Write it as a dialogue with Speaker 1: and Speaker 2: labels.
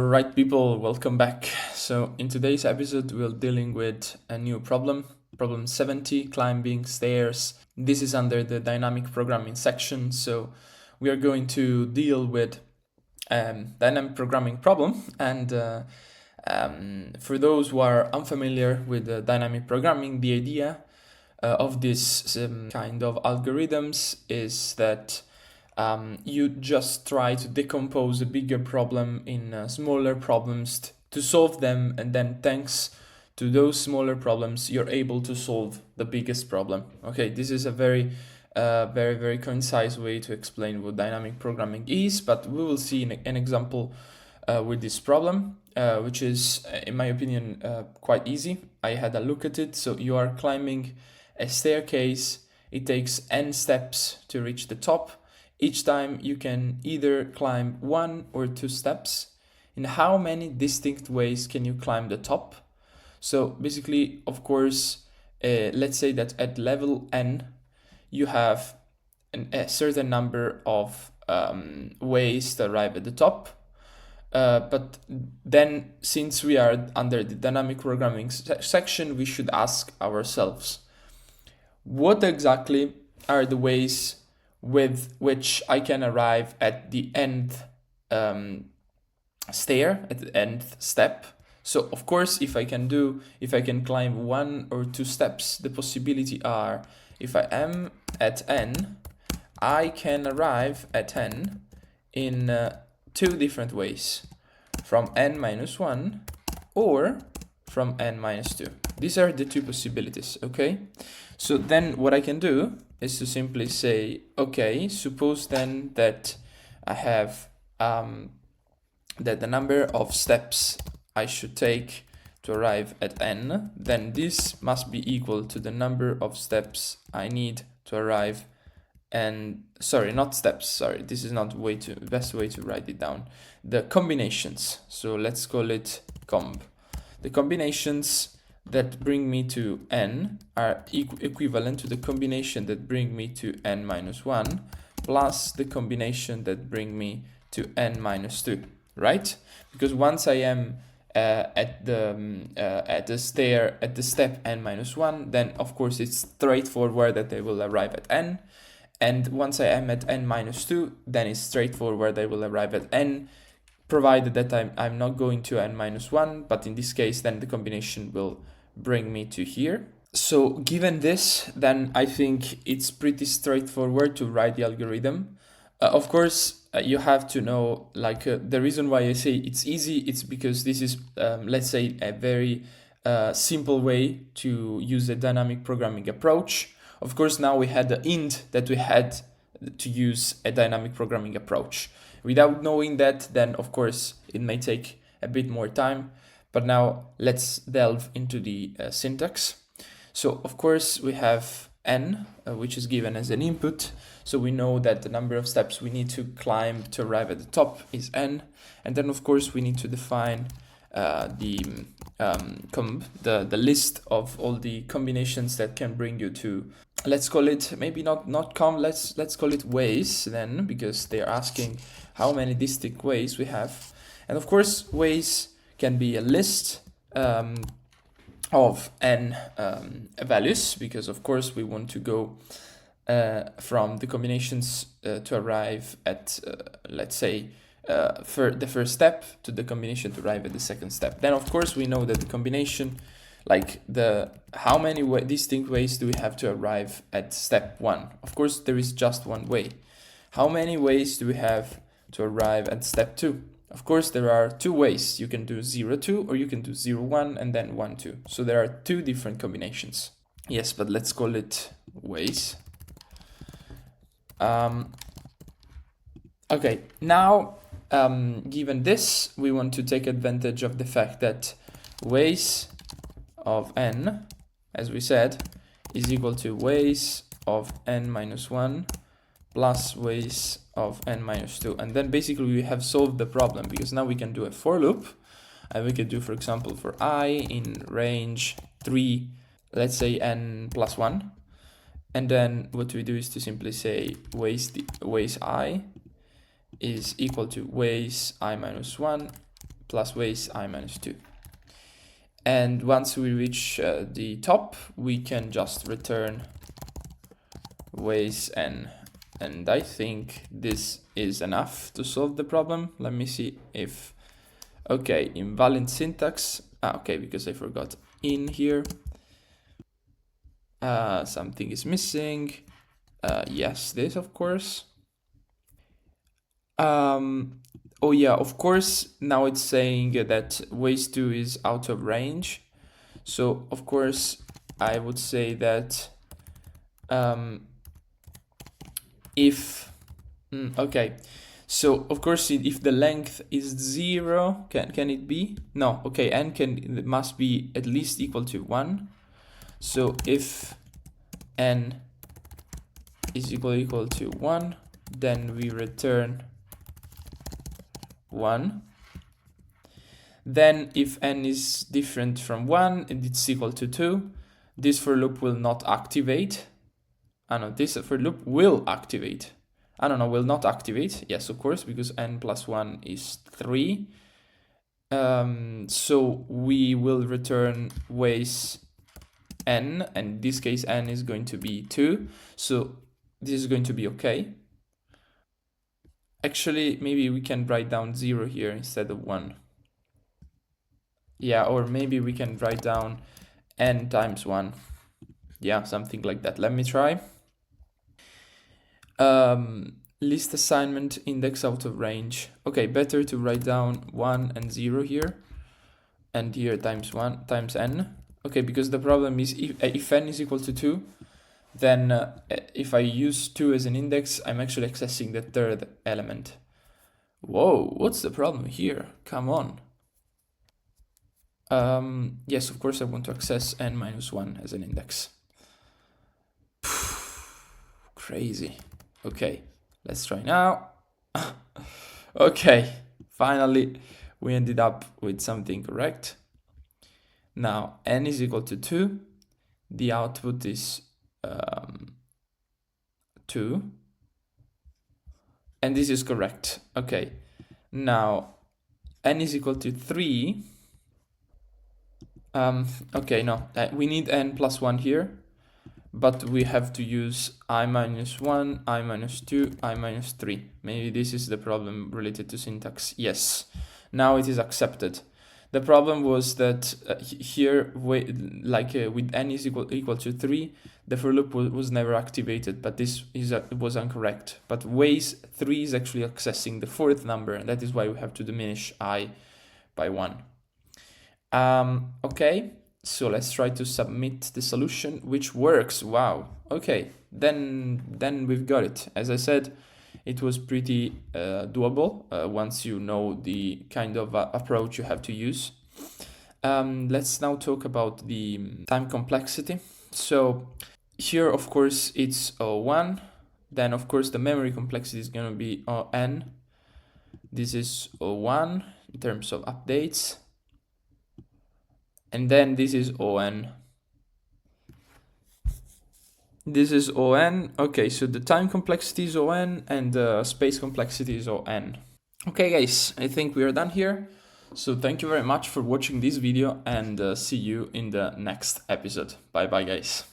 Speaker 1: Alright people, welcome back. So in today's episode we're dealing with a new problem 70, climbing stairs. This is under the dynamic programming section, so we are going to deal with dynamic programming problem. And for those who are unfamiliar with dynamic programming, the idea of this kind of algorithms is that you just try to decompose a bigger problem in smaller problems to solve them, and then thanks to those smaller problems you're able to solve the biggest problem. Okay, this is a very very concise way to explain what dynamic programming is, but we will see an example with this problem, which is in my opinion quite easy. I had a look at it. So you are climbing a staircase. It takes n steps to reach the top. Each time you can either climb 1 or 2 steps. In how many distinct ways can you climb the top? So basically, of course, let's say that at level n, you have a certain number of ways to arrive at the top. But then, since we are under the dynamic programming section, we should ask ourselves, what exactly are the ways with which I can arrive at the end stair, at the end step? So of course, if I can climb 1 or 2 steps, the possibility are, if I am at n, I can arrive at n in 2 different ways, from n minus 1 or from n minus 2. These are the 2 possibilities, okay? So then what I can do is to simply say, okay, suppose then that I have that the number of steps I should take to arrive at n, then this must be equal to the number of steps I need to arrive, and sorry, not steps, sorry, this is not best way to write it down. The combinations, so let's call it comb. The combinations that bring me to n are equivalent to the combination that bring me to n minus 1 plus the combination that bring me to n minus 2, right? Because once I am at the step n minus 1, then of course it's straightforward that I will arrive at n. And once I am at n minus 2, then it's straightforward I will arrive at n, provided that I'm not going to n minus 1, but in this case then the combination will bring me to here. So given this, then I think it's pretty straightforward to write the algorithm. Of course, you have to know, like, the reason why I say it's easy, it's because this is, let's say, a very simple way to use a dynamic programming approach. Of course, now we had the hint that we had to use a dynamic programming approach. Without knowing that, then of course, it may take a bit more time. But now let's delve into the syntax. So of course we have n, which is given as an input. So we know that the number of steps we need to climb to arrive at the top is n. And then of course we need to define the list of all the combinations that can bring you to, let's call it, maybe not comb, let's call it ways then, because they're asking how many distinct ways we have. And of course ways can be a list of n values, because of course we want to go from the combinations to arrive at, let's say, for the first step to the combination to arrive at the second step. Then of course we know that the combination, like how many distinct ways do we have to arrive at step 1? Of course there is just one way. How many ways do we have to arrive at step 2? Of course, there are 2 ways. You can do 0, 2, or you can do 0, 1, and then 1, 2. So there are 2 different combinations. Yes, but let's call it ways. Okay, now, given this, we want to take advantage of the fact that ways of n, as we said, is equal to ways of n minus 1 plus ways of n minus 2. And then basically we have solved the problem, because now we can do a for loop, and we can do, for example, for I in range 3, let's say n plus 1. And then what we do is to simply say ways I is equal to ways I minus 1 plus weighs I minus 2. And once we reach the top, we can just return weighs n. And I think this is enough to solve the problem. Let me see if, okay, invalid syntax. Okay, because I forgot in here. Something is missing. Yes, this, of course. Oh yeah, of course, now it's saying that weighs 2 is out of range. So, of course, I would say that if, okay, so of course, if the length is 0, can it be? No, okay, n it must be at least equal to 1. So if n is equal to 1, then we return 1. Then if n is different from 1 and it's equal to 2, this for loop will not activate. No, this for loop will activate. I don't know, will not activate. Yes, of course, because n plus 1 is 3. So we will return weighs n, and in this case n is going to be 2. So this is going to be okay. Actually, maybe we can write down 0 here instead of 1. Yeah, or maybe we can write down n times 1. Yeah, something like that. Let me try. List assignment index out of range. Okay, better to write down 1 and 0 here. And here times 1 times n. Okay, because the problem is if n is equal to 2, then if I use 2 as an index, I'm actually accessing the third element. Whoa, what's the problem here? Come on. Yes, of course I want to access n minus 1 as an index. Crazy. Okay, let's try now. Okay, finally we ended up with something correct. Now n is equal to 2. The output is 2. And this is correct. Okay, now n is equal to 3. Okay, no, we need n plus 1 here, but we have to use I minus 1, I minus 2, I minus 3. Maybe this is the problem related to syntax. Yes, now it is accepted. The problem was that here, with n is equal to 3, the for loop was never activated, but this was incorrect. But weighs 3 is actually accessing the fourth number, and that is why we have to diminish I by 1. Okay, so let's try to submit the solution, which works. Wow. Okay, then we've got it. As I said, it was pretty doable once you know the kind of approach you have to use. Let's now talk about the time complexity. So here, of course, it's O1. Then, of course, the memory complexity is going to be On. This is O1 in terms of updates. And then this is On. This is On. Okay, so the time complexity is On and the space complexity is On. Okay, guys, I think we are done here. So thank you very much for watching this video and see you in the next episode. Bye bye, guys.